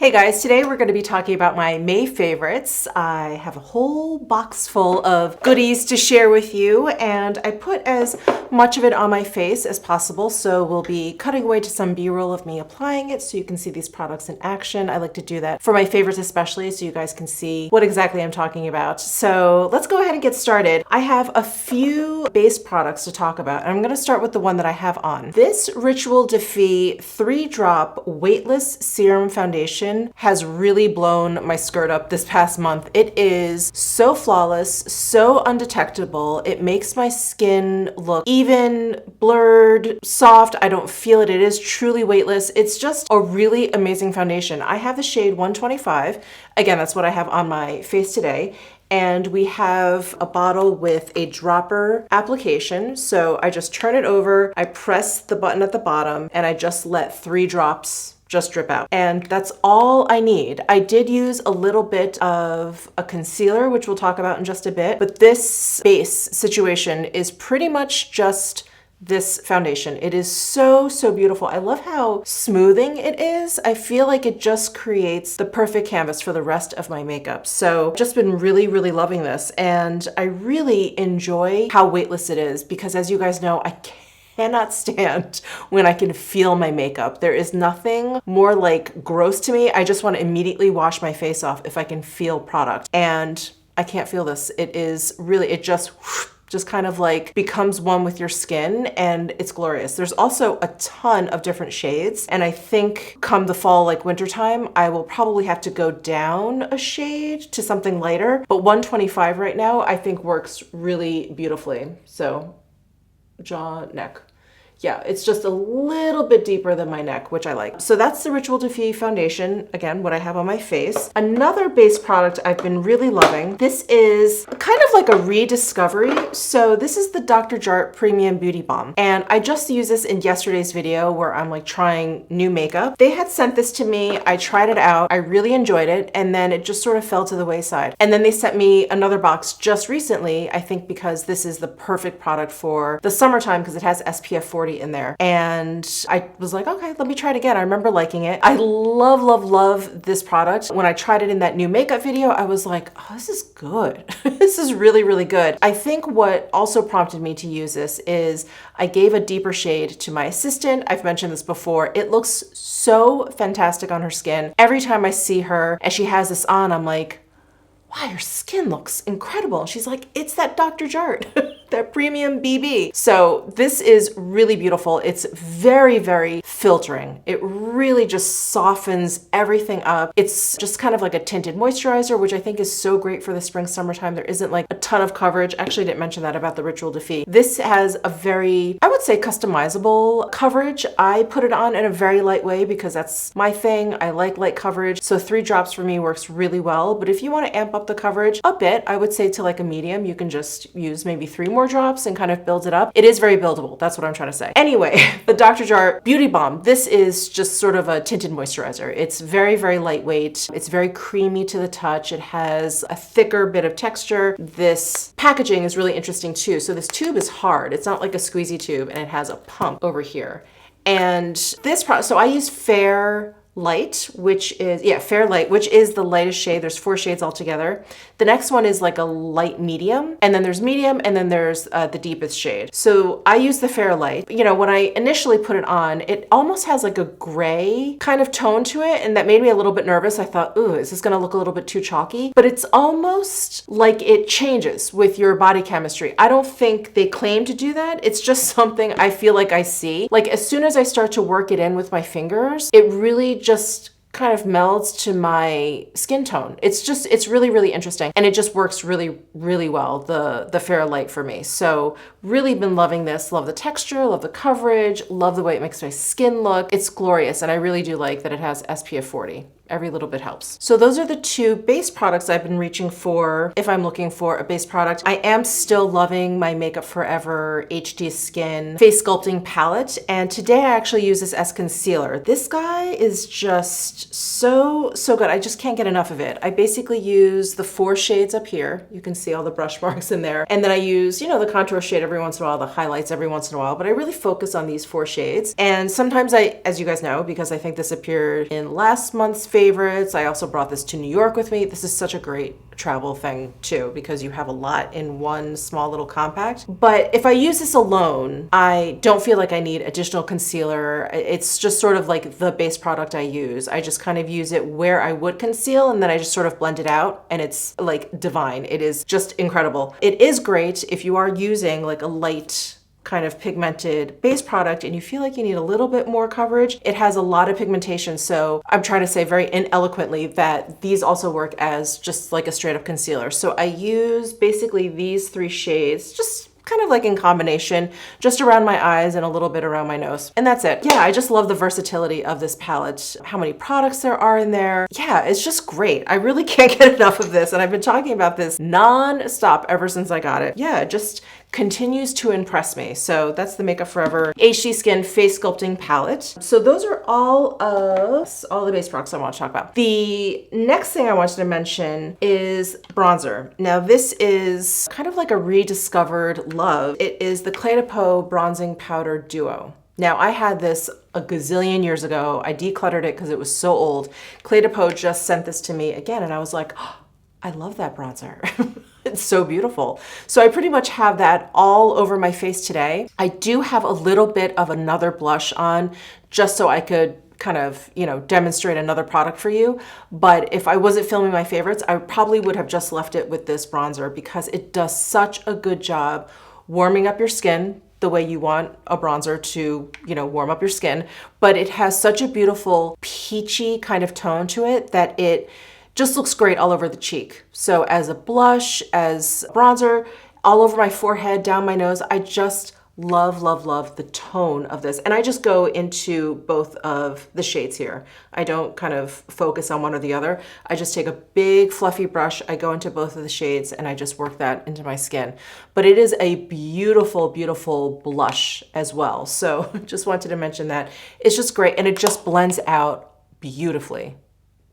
Hey guys, today we're going to be talking about my May favorites. I have a whole box full of goodies to share with you, and I put as much of it on my face as possible, so we'll be cutting away to some B-roll of me applying it so you can see these products in action. I like to do that for my favorites especially so you guys can see what exactly I'm talking about. So let's go ahead and get started. I have a few base products to talk about, and I'm going to start with the one that I have on. This Ritual Defy 3-drop weightless serum foundation has really blown my skirt up this past month. It is so flawless, so undetectable. It makes my skin look even, blurred, soft. I don't feel it. It is truly weightless. It's just a really amazing foundation. I have the shade 125. Again, that's what I have on my face today. And we have a bottle with a dropper application. So I just turn it over, I press the button at the bottom, and I just let 3 drops just drip out. And that's all I need. I did use a little bit of a concealer, which we'll talk about in just a bit, but this base situation is pretty much just this foundation. It is so, so beautiful. I love how smoothing it is. I feel like it just creates the perfect canvas for the rest of my makeup. So just been really, really loving this. And I really enjoy how weightless it is because, as you guys know, I cannot stand when I can feel my makeup. There is nothing more like gross to me. I just want to immediately wash my face off if I can feel product. And I can't feel this. It is really, it just kind of like becomes one with your skin, and it's glorious. There's also a ton of different shades, and I think come the fall, like wintertime, I will probably have to go down a shade to something lighter, but 125 right now I think works really beautifully. So jaw, neck. Yeah, it's just a little bit deeper than my neck, which I like. So that's the Ritual Defy foundation, again, what I have on my face. Another base product I've been really loving. This is kind of like a rediscovery. So this is the Dr. Jart Premium Beauty Balm. And I just used this in yesterday's video where I'm like trying new makeup. They had sent this to me. I tried it out. I really enjoyed it. And then it just sort of fell to the wayside. And then they sent me another box just recently, I think because this is the perfect product for the summertime because it has SPF 40 in there. And I was like, okay, let me try it again. I remember liking it. I love, love, love this product. When I tried it in that new makeup video, I was like, oh, this is good. This is really, really good. I think what also prompted me to use this is I gave a deeper shade to my assistant. I've mentioned this before. It looks so fantastic on her skin. Every time I see her and she has this on, I'm like, wow, your skin looks incredible. She's like, it's that Dr. Jart, that premium BB. So this is really beautiful. It's very, very filtering. It really just softens everything up. It's just kind of like a tinted moisturizer, which I think is so great for the spring, summertime. There isn't like a ton of coverage. Actually, I didn't mention that about the Ritual Defy. This has a very, I would say, customizable coverage. I put it on in a very light way because that's my thing. I like light coverage. So 3 drops for me works really well. But if you want to amp up the coverage a bit, I would say to like a medium, you can just use maybe 3 more drops and kind of build it up. It is very buildable. That's what I'm trying to say. Anyway, the Dr. Jart Beauty Balm. This is just sort of a tinted moisturizer. It's very, very lightweight. It's very creamy to the touch. It has a thicker bit of texture. This packaging is really interesting too. So this tube is hard. It's not like a squeezy tube, and it has a pump over here. And this product, so I use Fair Light, which is, Fair Light, which is the lightest shade. There's 4 shades altogether. The next one is like a light medium, and then there's medium, and then there's the deepest shade. So I use the Fair Light. You know, when I initially put it on, it almost has like a gray kind of tone to it, and that made me a little bit nervous. I thought, ooh, is this gonna look a little bit too chalky? But it's almost like it changes with your body chemistry. I don't think they claim to do that. It's just something I feel like I see. Like as soon as I start to work it in with my fingers, it really just kind of melds to my skin tone. It's really, really interesting. And it just works really, really well, the Fair Light for me. So really been loving this. Love the texture, love the coverage, love the way it makes my skin look. It's glorious. And I really do like that it has SPF 40. Every little bit helps. So those are the 2 base products I've been reaching for if I'm looking for a base product. I am still loving my Makeup Forever HD Skin Face Sculpting Palette. And today I actually use this as concealer. This guy is just just so good. I just can't get enough of it. I basically use the 4 shades up here. You can see all the brush marks in there. And then I use, you know, the contour shade every once in a while, the highlights every once in a while, but I really focus on these 4 shades. And sometimes I, as you guys know, because I think this appeared in last month's favorites, I also brought this to New York with me. This is such a great travel thing too, because you have a lot in one small little compact. But if I use this alone, I don't feel like I need additional concealer. It's just sort of like the base product I use. I just kind of use it where I would conceal, and then I just sort of blend it out, and it's like divine. It is just incredible. It is great if you are using like a light kind of pigmented base product and you feel like you need a little bit more coverage. It has a lot of pigmentation, so I'm trying to say very ineloquently that these also work as just like a straight up concealer. So I use basically these 3 shades, just kind of like in combination, just around my eyes and a little bit around my nose. And that's it. Yeah, I just love the versatility of this palette, how many products there are in there. Yeah, it's just great. I really can't get enough of this. And I've been talking about this non-stop ever since I got it. Yeah, it just continues to impress me. So that's the Makeup Forever HD Skin Face Sculpting Palette. So those are all the base products I want to talk about. The next thing I wanted to mention is bronzer. Now this is kind of like a rediscovered love. It is the Clé de Peau Bronzing Powder Duo. Now I had this a gazillion years ago. I decluttered it because it was so old. Clé de Peau just sent this to me again and I was like, oh, I love that bronzer. It's so beautiful. So I pretty much have that all over my face today. I do have a little bit of another blush on just so I could kind of, you know, demonstrate another product for you. But if I wasn't filming my favorites, I probably would have just left it with this bronzer because it does such a good job warming up your skin the way you want a bronzer to, you know, warm up your skin. But it has such a beautiful peachy kind of tone to it that it just looks great all over the cheek. So as a blush, as bronzer, all over my forehead, down my nose, I just love, love, love the tone of this. And I just go into both of the shades here. I don't kind of focus on one or the other. I just take a big fluffy brush, I go into both of the shades and I just work that into my skin. But it is a beautiful, beautiful blush as well. So just wanted to mention that. It's just great and it just blends out beautifully.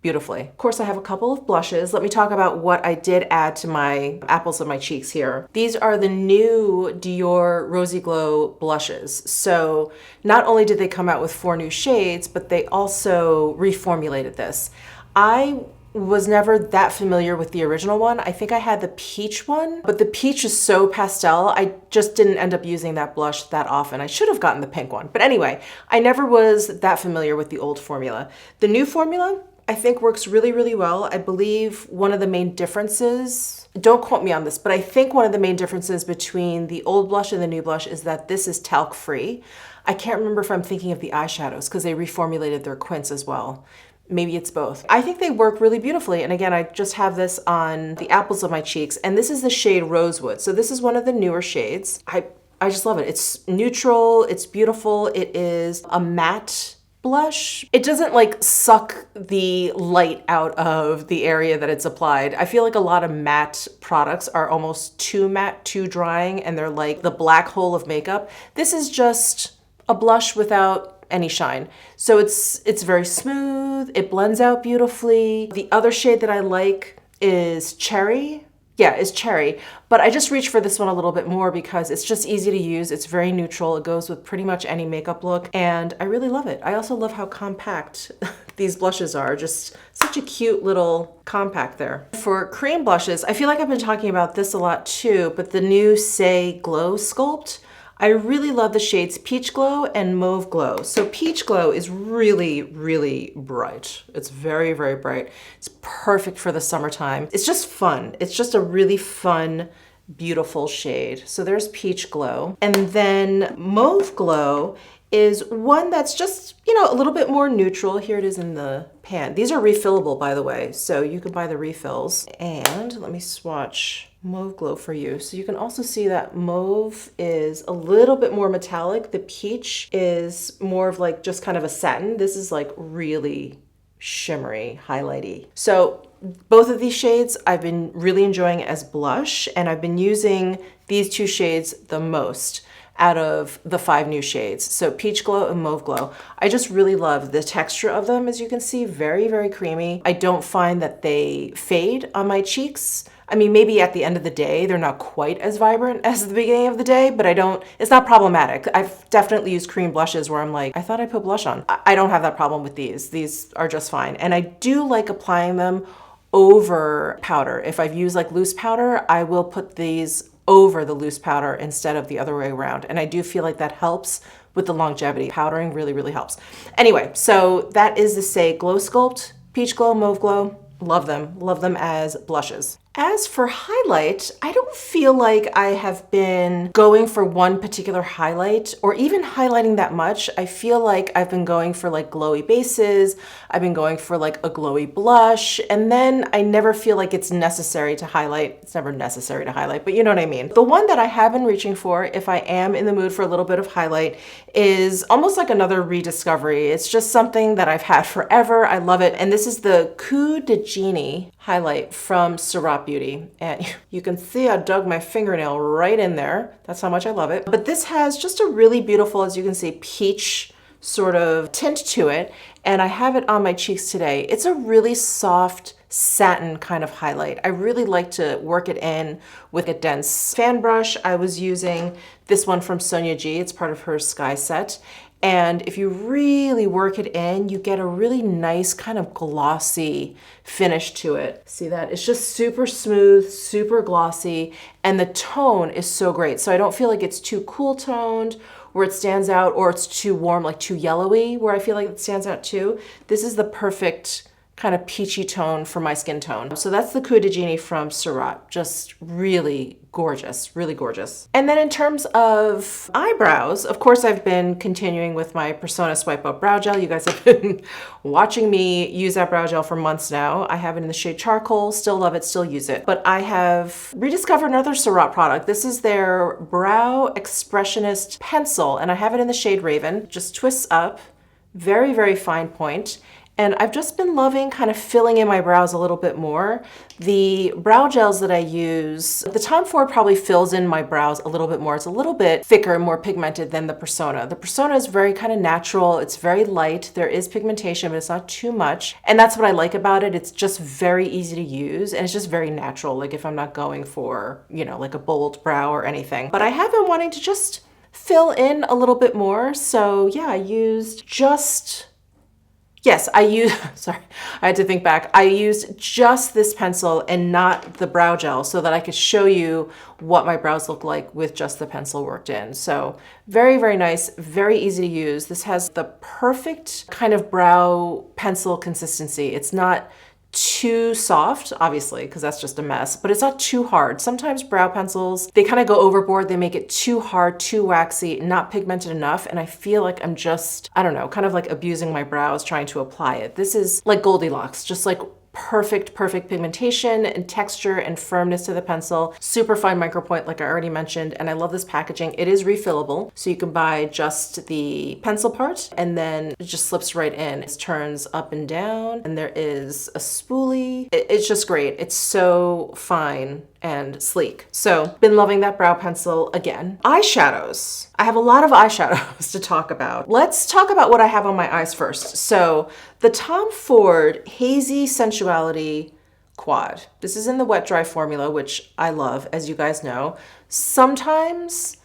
Beautifully. Of course, I have a couple of blushes. Let me talk about what I did add to my apples of my cheeks here. These are the new Dior Rosy Glow blushes. So not only did they come out with 4 new shades, but they also reformulated this. I was never that familiar with the original one. I think I had the peach one, but the peach is so pastel, I just didn't end up using that blush that often. I should have gotten the pink one. But anyway, I never was that familiar with the old formula. The new formula, I think works really, really well. I believe one of the main differences, don't quote me on this, but I think one of the main differences between the old blush and the new blush is that this is talc free. I can't remember if I'm thinking of the eyeshadows because they reformulated their quints as well. Maybe it's both. I think they work really beautifully. And again, I just have this on the apples of my cheeks and this is the shade Rosewood. So this is one of the newer shades. I just love it. It's neutral, it's beautiful. It is a matte blush. It doesn't like suck the light out of the area that it's applied. I feel like a lot of matte products are almost too matte, too drying, and they're like the black hole of makeup. This is just a blush without any shine. So it's very smooth. It blends out beautifully. The other shade that I like is Cherry. Yeah, it's Cherry, but I just reach for this one a little bit more because it's just easy to use. It's very neutral. It goes with pretty much any makeup look, and I really love it. I also love how compact these blushes are. Just such a cute little compact there. For cream blushes, I feel like I've been talking about this a lot too, but the new Say Glow Sculpt, I really love the shades Peach Glow and Mauve Glow. So Peach Glow is really, really bright. It's very, very bright. It's perfect for the summertime. It's just fun. It's just a really fun, beautiful shade. So there's Peach Glow. And then Mauve Glow is one that's just, you know, a little bit more neutral. Here it is in the pan. These are refillable, by the way, so you can buy the refills. And let me swatch Mauve Glow for you. So you can also see that mauve is a little bit more metallic. The peach is more of like just kind of a satin. This is like really shimmery, highlighty. So both of these shades I've been really enjoying as blush, and I've been using these 2 shades the most out of the 5 new shades. So Peach Glow and Mauve Glow. I just really love the texture of them. As you can see, very, very creamy. I don't find that they fade on my cheeks. I mean, maybe at the end of the day, they're not quite as vibrant as the beginning of the day, but it's not problematic. I've definitely used cream blushes where I'm like, I thought I put blush on. I don't have that problem with these. These are just fine. And I do like applying them over powder. If I've used like loose powder, I will put these over the loose powder instead of the other way around. And I do feel like that helps with the longevity. Powdering really, really helps. Anyway, so that is the Say Glow Sculpt, Peach Glow, Mauve Glow. Love them. Love them as blushes. As for highlight, I don't feel like I have been going for one particular highlight or even highlighting that much. I feel like I've been going for like glowy bases. I've been going for like a glowy blush. And then I never feel like it's necessary to highlight. It's never necessary to highlight, but you know what I mean. The one that I have been reaching for, if I am in the mood for a little bit of highlight, is almost like another rediscovery. It's just something that I've had forever. I love it. And this is the Coup de Genie highlight from Surat Beauty. And you can see I dug my fingernail right in there. That's how much I love it. But this has just a really beautiful, as you can see, peach sort of tint to it. And I have it on my cheeks today. It's a really soft satin kind of highlight. I really like to work it in with a dense fan brush. I was using this one from Sonia G. It's part of her Sky set. And if you really work it in, you get a really nice kind of glossy finish to it. See that? It's just super smooth, super glossy, and the tone is so great. So I don't feel like it's too cool toned where it stands out, or it's too warm, like too yellowy where I feel like it stands out too. This is the perfect kind of peachy tone for my skin tone. So that's the Coup de Genie from Surat. Just really gorgeous, really gorgeous. And then in terms of eyebrows, of course, I've been continuing with my Persona Swipe Up Brow Gel. You guys have been watching me use that brow gel for months now. I have it in the shade Charcoal, still love it, still use it. But I have rediscovered another Surat product. This is their Brow Expressionist Pencil, and I have it in the shade Raven. Just twists up, very, very fine point. And I've just been loving kind of filling in my brows a little bit more. The brow gels that I use, the Tom Ford probably fills in my brows a little bit more. It's a little bit thicker and more pigmented than the Persona. The Persona is very kind of natural. It's very light. There is pigmentation, but it's not too much. And that's what I like about it. It's just very easy to use, and it's just very natural. Like if I'm not going for, you know, like a bold brow or anything. But I have been wanting to just fill in a little bit more. So yeah, I used just... Yes, sorry, I had to think back. I used just this pencil and not the brow gel so that I could show you what my brows look like with just the pencil worked in. So very, very nice, very easy to use. This has the perfect kind of brow pencil consistency. It's not too soft, obviously, because that's just a mess, but it's not too hard. Sometimes brow pencils, they kind of go overboard. They make it too hard, too waxy, not pigmented enough. And I feel like I'm just, I don't know, kind of like abusing my brows trying to apply it. This is like Goldilocks, just like perfect pigmentation and texture and firmness to the pencil. Super fine micropoint, like I already mentioned, and I love this packaging. It is refillable, so you can buy just the pencil part, and then it just slips right in. It turns up and down, and there is a spoolie. It's just great. It's so fine and sleek. So been loving that brow pencil again. Eyeshadows. I have a lot of eyeshadows to talk about. Let's talk about what I have on my eyes first. So the Tom Ford Hazy Sensuality Quad. This is in the wet dry formula, which I love, as you guys know. Sometimes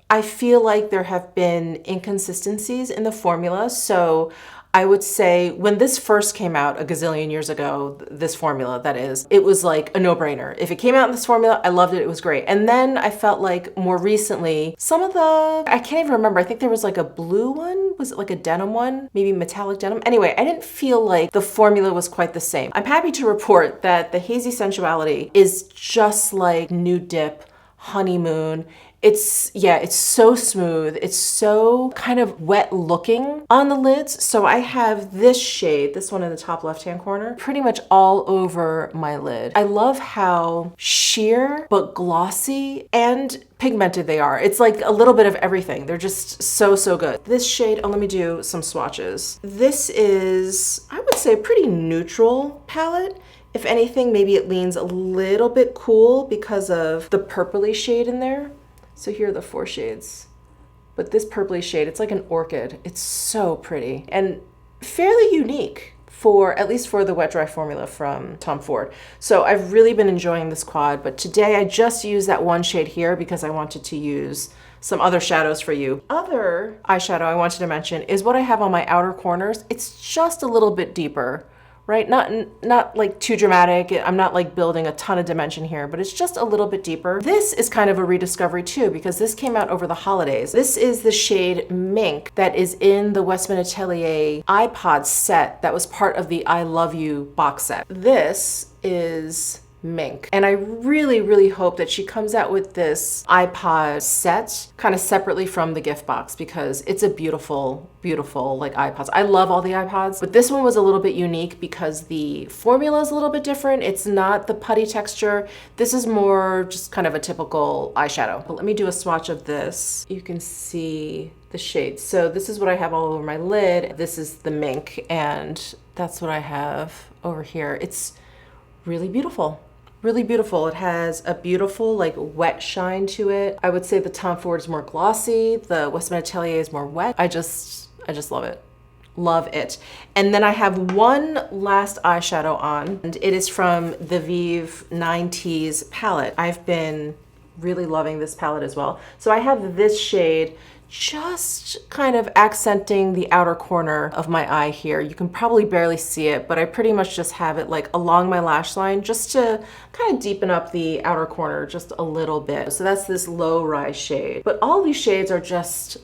I feel like there have been inconsistencies in the formula. So I would say when this first came out a gazillion years ago, this formula, that is, it was like a no-brainer. If it came out in this formula, I loved it. It was great. And then I felt like more recently, some of the, I can't even remember. I think there was like a blue one. Was it like a denim one? Maybe metallic denim? Anyway, I didn't feel like the formula was quite the same. I'm happy to report that the Hazy Sensuality is just like Nude Dip, Honeymoon. It's so smooth. It's so kind of wet looking on the lids. So I have this shade, this one in the top left-hand corner, pretty much all over my lid. I love how sheer but glossy and pigmented they are. It's like a little bit of everything. They're just so good. This shade, oh, let me do some swatches. This is, I would say, a pretty neutral palette. If anything, maybe it leans a little bit cool because of the purpley shade in there. So here are the 4 shades. But this purpley shade, it's like an orchid. It's so pretty and fairly unique for, at least for the wet dry formula from Tom Ford. So I've really been enjoying this quad, but today I just used that one shade here because I wanted to use some other shadows for you. Other eyeshadow I wanted to mention is what I have on my outer corners. It's just a little bit deeper, right? Not like too dramatic. I'm not like building a ton of dimension here, but it's just a little bit deeper. This is kind of a rediscovery too, because this came out over the holidays. This is the shade Mink that is in the Westman Atelier iPod set that was part of the I Love You box set. This is Mink. And I really, really hope that she comes out with this iPod set kind of separately from the gift box, because it's a beautiful, beautiful like iPods. I love all the iPods, but this one was a little bit unique because the formula is a little bit different. It's not the putty texture. This is more just kind of a typical eyeshadow. But let me do a swatch of this. You can see the shades. So this is what I have all over my lid. This is the Mink, and that's what I have over here. It's really beautiful. Really beautiful. It has a beautiful like wet shine to it. I would say the Tom Ford is more glossy. The Westman Atelier is more wet. I just love it. Love it. And then I have one last eyeshadow on, and it is from the Vive 9T's palette. I've been really loving this palette as well. So I have this shade just kind of accenting the outer corner of my eye here. You can probably barely see it, but I pretty much just have it like along my lash line just to kind of deepen up the outer corner just a little bit. So that's this low rise shade. But all these shades are just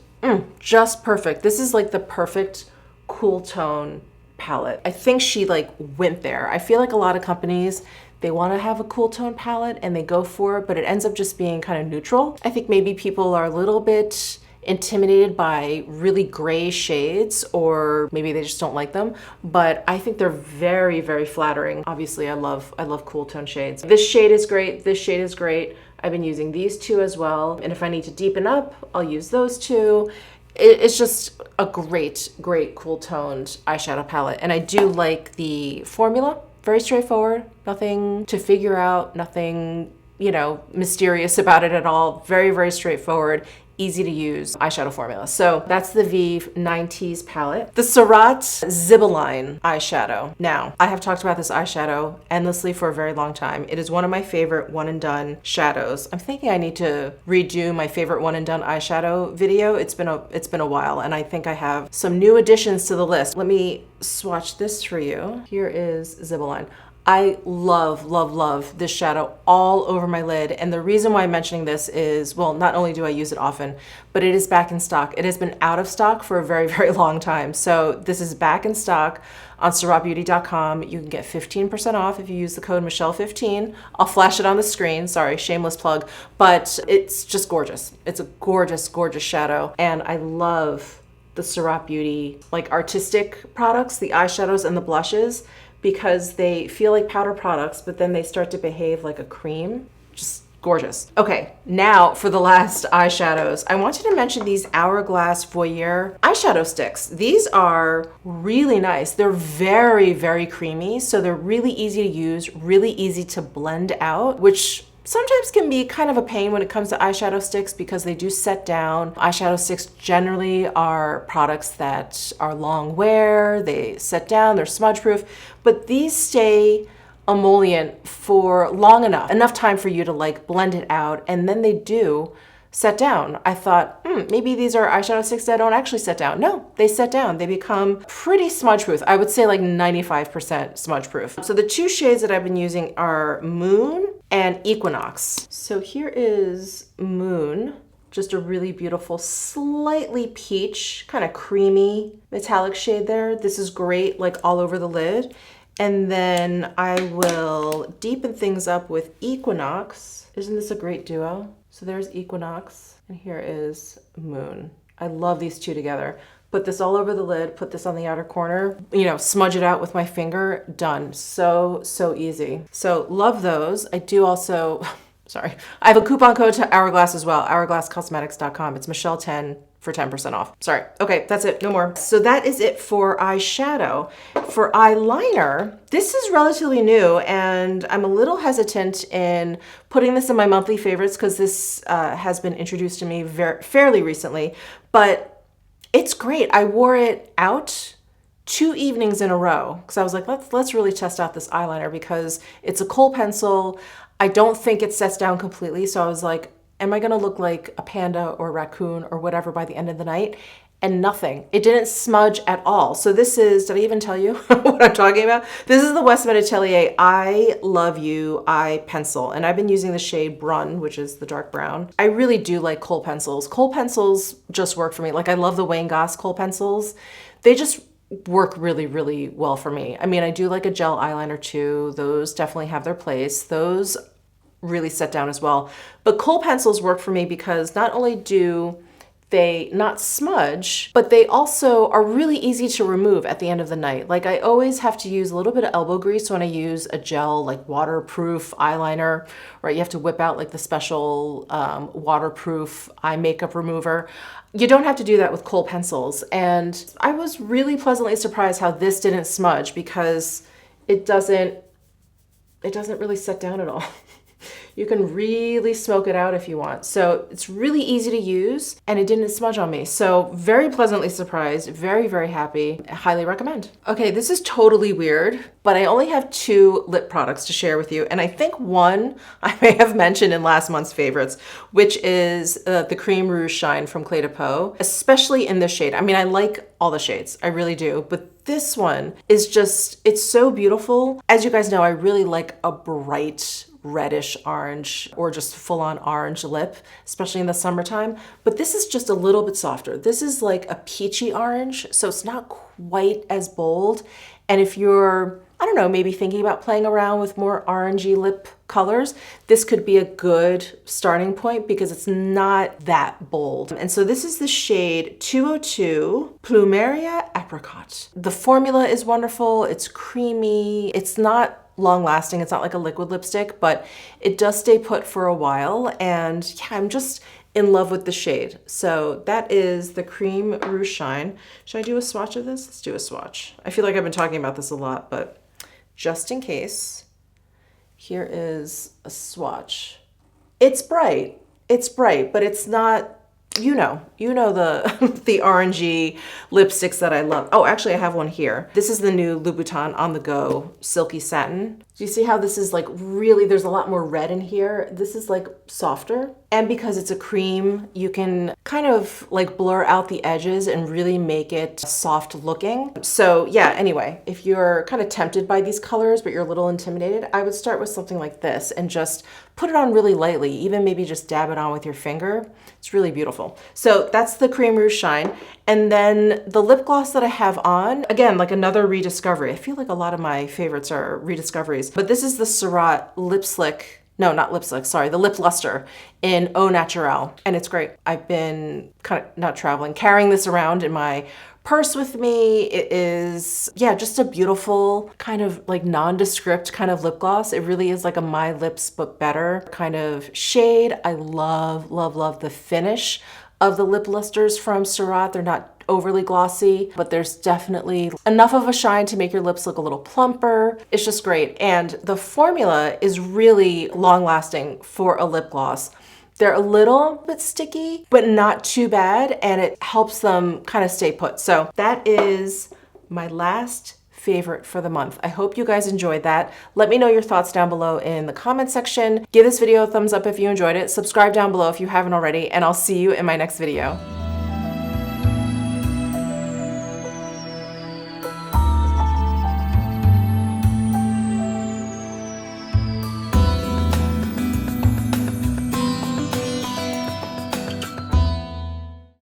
perfect. This is like the perfect cool tone palette. I think she like went there. I feel like a lot of companies, they want to have a cool tone palette and they go for it, but it ends up just being kind of neutral. I think maybe people are a little bit intimidated by really gray shades, or maybe they just don't like them, but I think they're very, very flattering. Obviously, I love cool tone shades. This shade is great. This shade is great. I've been using these two as well, and if I need to deepen up, I'll use those two. It's just a great, great cool toned eyeshadow palette, and I do like the formula. Very straightforward, nothing to figure out, nothing, you know, mysterious about it at all. Very, very straightforward, easy to use eyeshadow formula. So that's the Vive 9T's palette. The Surratt Zibbeline eyeshadow. Now, I have talked about this eyeshadow endlessly for a very long time. It is one of my favorite one and done shadows. I'm thinking I need to redo my favorite one and done eyeshadow video. It's been a while, and I think I have some new additions to the list. Let me swatch this for you. Here is Zibbeline. I love, love, love this shadow all over my lid. And the reason why I'm mentioning this is, well, not only do I use it often, but it is back in stock. It has been out of stock for a very, very long time. So this is back in stock on SurrattBeauty.com. You can get 15% off if you use the code Michele15. I'll flash it on the screen. Sorry, shameless plug, but it's just gorgeous. It's a gorgeous, gorgeous shadow. And I love the Surratt Beauty, like artistic products, the eyeshadows and the blushes, because they feel like powder products, but then they start to behave like a cream. Just gorgeous. Okay, now for the last eyeshadows. I wanted to mention these Hourglass Voyeur eyeshadow sticks. These are really nice. They're very, very creamy, so they're really easy to use, really easy to blend out, which sometimes can be kind of a pain when it comes to eyeshadow sticks because they do set down. Eyeshadow sticks generally are products that are long wear, they set down, they're smudge proof, but these stay emollient for long enough time for you to like blend it out, and then they do set down. I thought, maybe these are eyeshadow sticks that don't actually set down. No, they set down. They become pretty smudge proof. I would say like 95% smudge proof. So the two shades that I've been using are Moon and Equinox. So here is Moon, just a really beautiful, slightly peach, kind of creamy metallic shade there. This is great, like all over the lid. And then I will deepen things up with Equinox. Isn't this a great duo? So there's Equinox, and here is Moon. I love these two together. Put this all over the lid, put this on the outer corner, you know, smudge it out with my finger, done. So, so easy. So love those. I do also, Sorry. I have a coupon code to Hourglass as well, hourglasscosmetics.com. It's Michelle10 for 10% off. Sorry. Okay, that's it. No more. So that is it for eyeshadow. For eyeliner, this is relatively new, and I'm a little hesitant in putting this in my monthly favorites because this has been introduced to me fairly recently, but it's great. I wore it out 2 evenings in a row because I was like, let's really test out this eyeliner because it's a kohl pencil. I don't think it sets down completely, so I was like, am I gonna look like a panda or a raccoon or whatever by the end of the night? And nothing. It didn't smudge at all. So this is, did I even tell you what I'm talking about? This is the Westman Atelier I Love You Eye Pencil. And I've been using the shade Brun, which is the dark brown. I really do like kohl pencils. Kohl pencils just work for me. Like I love the Wang kohl pencils. They just work really, really well for me. I mean, I do like a gel eyeliner too. Those definitely have their place. Those really set down as well. But kohl pencils work for me because not only do they not smudge, but they also are really easy to remove at the end of the night. Like I always have to use a little bit of elbow grease when I use a gel, like waterproof eyeliner, right? You have to whip out like the special waterproof eye makeup remover. You don't have to do that with kohl pencils. And I was really pleasantly surprised how this didn't smudge because it doesn't really set down at all. You can really smoke it out if you want. So it's really easy to use and it didn't smudge on me. So very pleasantly surprised, very, very happy. I highly recommend. Okay, this is totally weird, but I only have 2 lip products to share with you. And I think one I may have mentioned in last month's favorites, which is the Cream Rouge Shine from Clé de Peau, especially in this shade. I mean, I like all the shades, I really do, but this one is just, it's so beautiful. As you guys know, I really like a bright, reddish orange or just full-on orange lip, especially in the summertime. But this is just a little bit softer. This is like a peachy orange, so it's not quite as bold. And if you're, I don't know, maybe thinking about playing around with more orangey lip colors, this could be a good starting point because it's not that bold. And so this is the shade 202 Plumeria Apricot. The formula is wonderful. It's creamy. It's not long lasting. It's not like a liquid lipstick, but it does stay put for a while. And yeah, I'm just in love with the shade. So that is the Cream Rouge Shine. Should I do a swatch of this? Let's do a swatch. I feel like I've been talking about this a lot, but just in case, here is a swatch. It's bright, but it's not, you know the the orangey lipsticks that I love. Oh, actually I have one here. This is the new Louboutin On The Go Silky Satin. Do you see how this is like really, there's a lot more red in here. This is like softer. And because it's a cream, you can kind of like blur out the edges and really make it soft looking. So yeah, anyway, if you're kind of tempted by these colors, but you're a little intimidated, I would start with something like this and just put it on really lightly, even maybe just dab it on with your finger. It's really beautiful. So that's the Cream Rouge Shine. And then the lip gloss that I have on, again, like another rediscovery. I feel like a lot of my favorites are rediscoveries, but this is the Surratt Lip Slick. No, not lip slick, sorry, the lip luster in Au Naturel. And it's great. I've been kind of not traveling, carrying this around in my purse with me. It is, yeah, just a beautiful kind of like nondescript kind of lip gloss. It really is like a My Lips but better kind of shade. I love, love, love the finish of the lip lusters from Surratt. They're not overly glossy, but there's definitely enough of a shine to make your lips look a little plumper. It's just great. And the formula is really long lasting for a lip gloss. They're a little bit sticky, but not too bad. And it helps them kind of stay put. So that is my last favorite for the month. I hope you guys enjoyed that. Let me know your thoughts down below in the comment section. Give this video a thumbs up if you enjoyed it. Subscribe down below if you haven't already, and I'll see you in my next video.